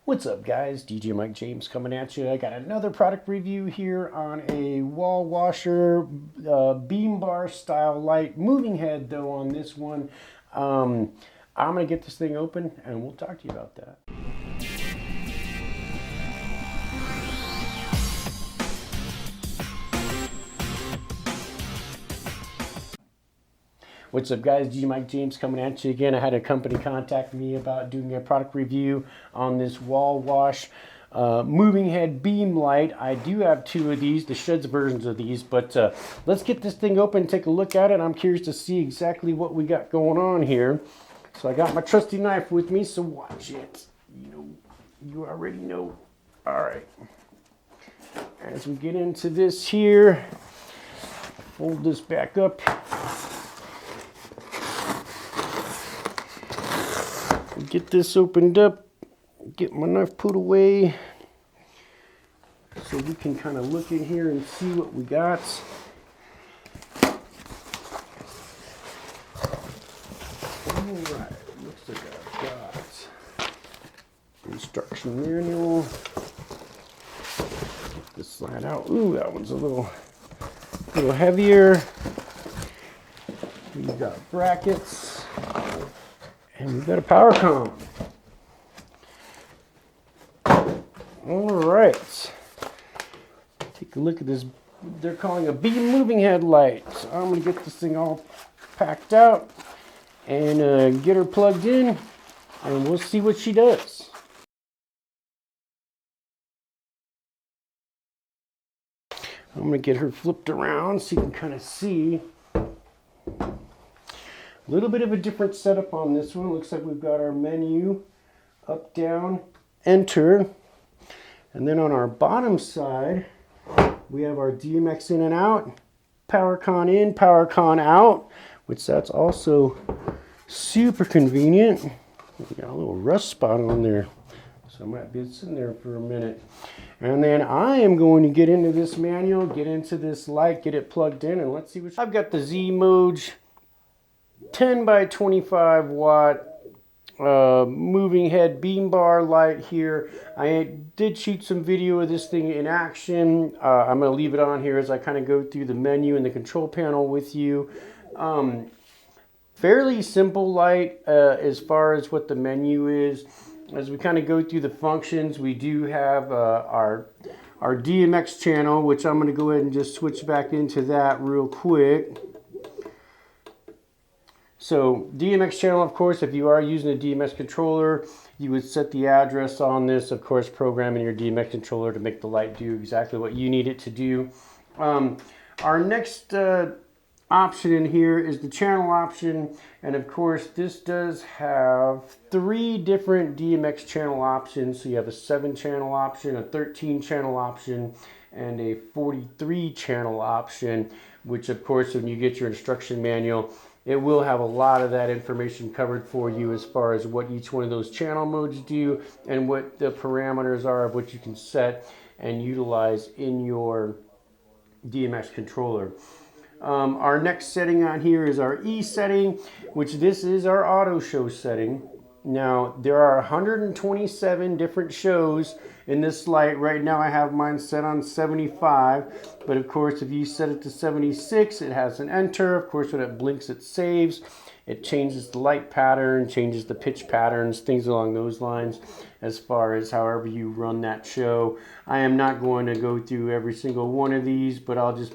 What's up, guys? DJ Mike James coming at you. I got another product review here on a wall washer beam bar style light, moving head though on this one. I'm gonna get this thing open and we'll talk to you about that. What's up, guys? DJ Mike James coming at you again. I had a company contact me about doing a product review on this wall wash moving head beam light. I do have two of these, the Sheds versions of these, but let's get this thing open and take a look at it. I'm curious to see exactly what we got going on here. So I got my trusty knife with me, so watch it. You already know. All right. As we get into this here, fold this back up. Get this opened up, get my knife put away so we can kind of look in here and see what we got. Alright, looks like I've got instruction manual. Get this slide out. Ooh, that one's a little heavier. We've got brackets. And we've got a power con. All right. Take a look at this. They're calling a beam moving head light. So I'm going to get this thing all packed out and get her plugged in, and we'll see what she does. I'm going to get her flipped around so you can kind of see. A little bit of a different setup on this one. Looks like we've got our menu, up, down, enter. And then on our bottom side, we have our DMX in and out, power con in, power con out, which that's also super convenient. We got a little rust spot on there, so I might be sitting there for a minute. And then I am going to get into this manual, get into this light, get it plugged in, and let's see what I've got. The ZEMOJ 10 by 25 watt moving head beam bar light here. I did shoot some video of this thing in action. I'm going to leave it on here as I kind of go through the menu and the control panel with you. Fairly simple light as far as what the menu is. As we kind of go through the functions, we do have our DMX channel, which I'm going to go ahead and just switch back into that real quick. So DMX channel, of course, if you are using a DMX controller, you would set the address on this, of course, programming your DMX controller to make the light do exactly what you need it to do. Our next option in here is the channel option. And of course, this does have 3 different DMX channel options. So you have a 7-channel option, a 13-channel option, and a 43-channel option, which of course, when you get your instruction manual, it will have a lot of that information covered for you as far as what each one of those channel modes do and what the parameters are of what you can set and utilize in your DMX controller. Our next setting on here is our E setting, which this is our auto show setting. Now, there are 127 different shows in this light. Right now I have mine set on 75, but of course if you set it to 76, it has an enter. Of course, when it blinks, it saves. It changes the light pattern, changes the pitch patterns, things along those lines as far as however you run that show. I am not going to go through every single one of these, but I'll just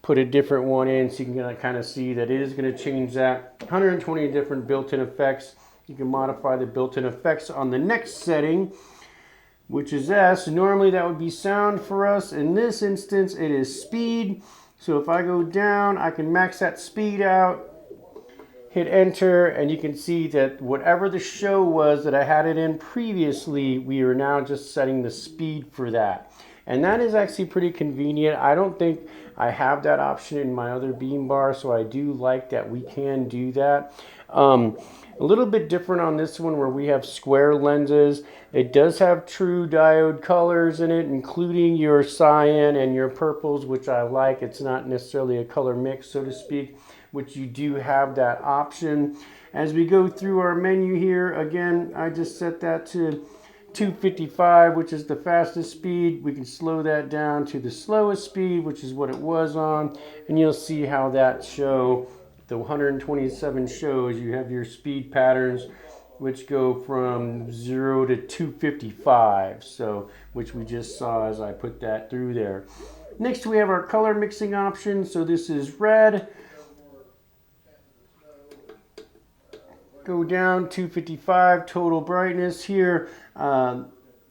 put a different one in so you can kind of see that it is going to change that. 120 different built-in effects. You can modify the built-in effects on the next setting, which is S. Normally that would be sound for us. In this instance, it is speed. So if I go down, I can max that speed out, hit enter, and you can see that whatever the show was that I had it in previously, we are now just setting the speed for that. And that is actually pretty convenient. I don't think I have that option in my other beam bar, so I do like that we can do that. A little bit different on this one where we have square lenses. It does have true diode colors in it, including your cyan and your purples, which I like. It's not necessarily a color mix, so to speak, which you do have that option. As we go through our menu here, again, I just set that to 255, which is the fastest speed. We can slow that down to the slowest speed, which is what it was on, and you'll see how that show, the 127 shows, you have your speed patterns, which go from 0 to 255, so which we just saw as I put that through there. Next we have our color mixing option. So this is red. Go down 255 total brightness here.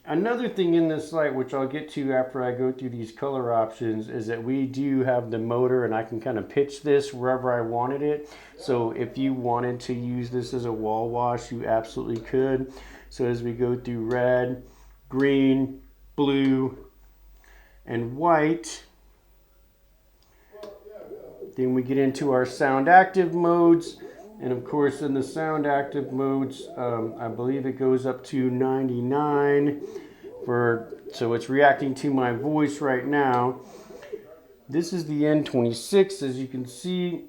Another thing in this light, which I'll get to after I go through these color options, is that we do have the motor, and I can kind of pitch this wherever I wanted it. So if you wanted to use this as a wall wash, you absolutely could. So as we go through red, green, blue, and white, then we get into our sound active modes. And of course, in the sound active modes, I believe it goes up to 99 so it's reacting to my voice right now. This is the N26, as you can see.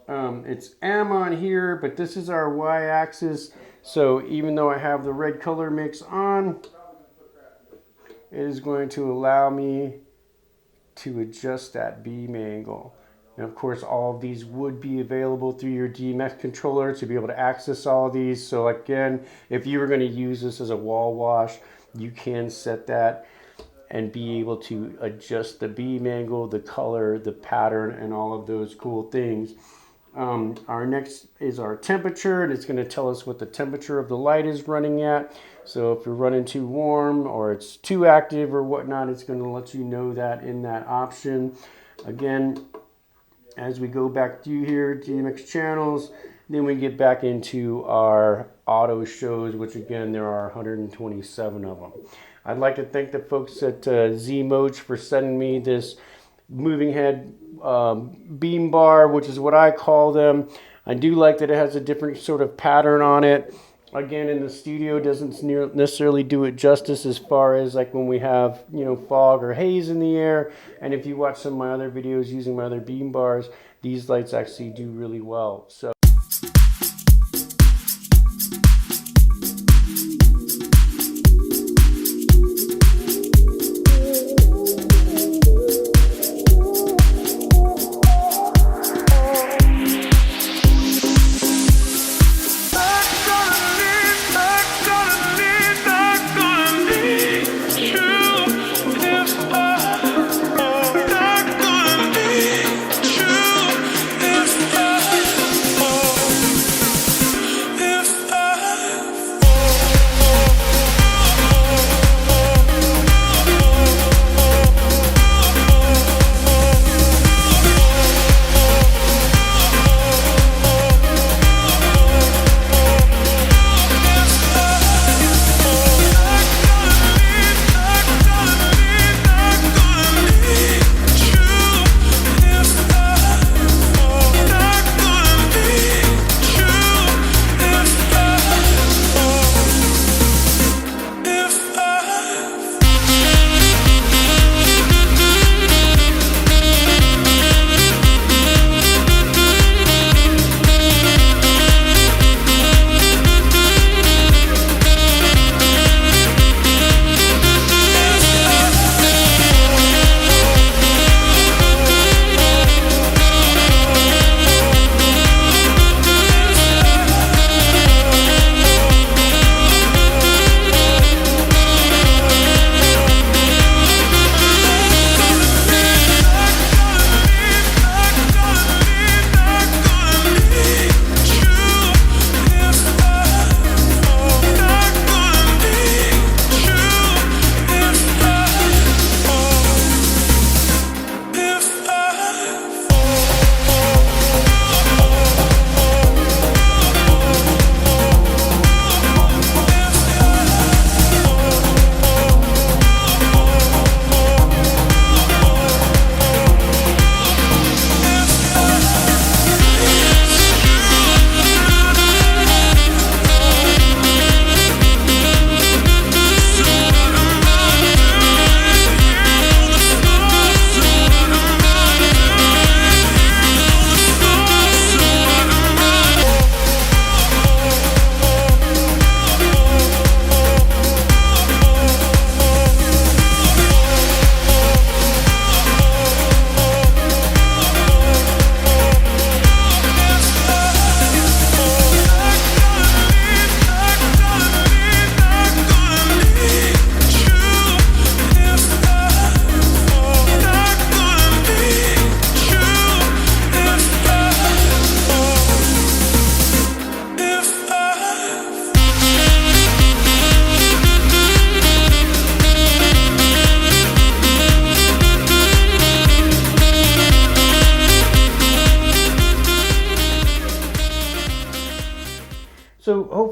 It's M on here, but this is our Y-axis. So even though I have the red color mix on, it is going to allow me to adjust that beam angle. And of course, all of these would be available through your DMX controller to be able to access all of these. So again, if you were going to use this as a wall wash, you can set that and be able to adjust the beam angle, the color, the pattern, and all of those cool things. Our next is our temperature, and it's going to tell us what the temperature of the light is running at. So if you're running too warm or it's too active or whatnot, it's going to let you know that in that option. Again, as we go back through here, DMX channels, then we get back into our auto shows, which again, there are 127 of them. I'd like to thank the folks at ZEMOJ for sending me this moving head beam bar, which is what I call them. I do like that it has a different sort of pattern on it. Again, in the studio, doesn't necessarily do it justice as far as like when we have, you know, fog or haze in the air. And if you watch some of my other videos using my other beam bars, these lights actually do really well. So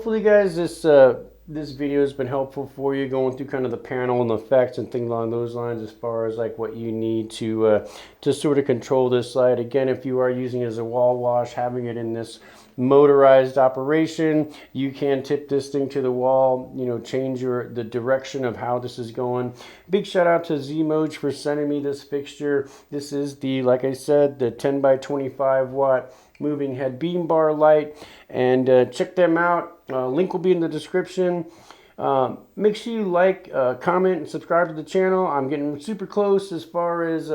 hopefully guys, this video has been helpful for you, going through kind of the panel and the effects and things along those lines, as far as like what you need to sort of control this light. Again, if you are using it as a wall wash, having it in this motorized operation, you can tip this thing to the wall, you know, change the direction of how this is going. Big shout out to ZEMOJ for sending me this fixture. This is the, like I said, the 10 by 25 watt moving head beam bar light, and check them out. Link will be in the description. Make sure you like, comment, and subscribe to the channel. I'm getting super close as far as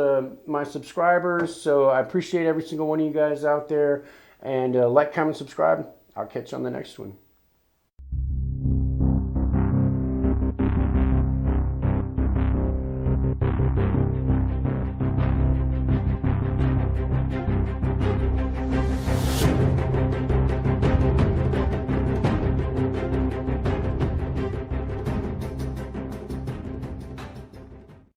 my subscribers, so I appreciate every single one of you guys out there. And like, comment, subscribe. I'll catch you on the next one.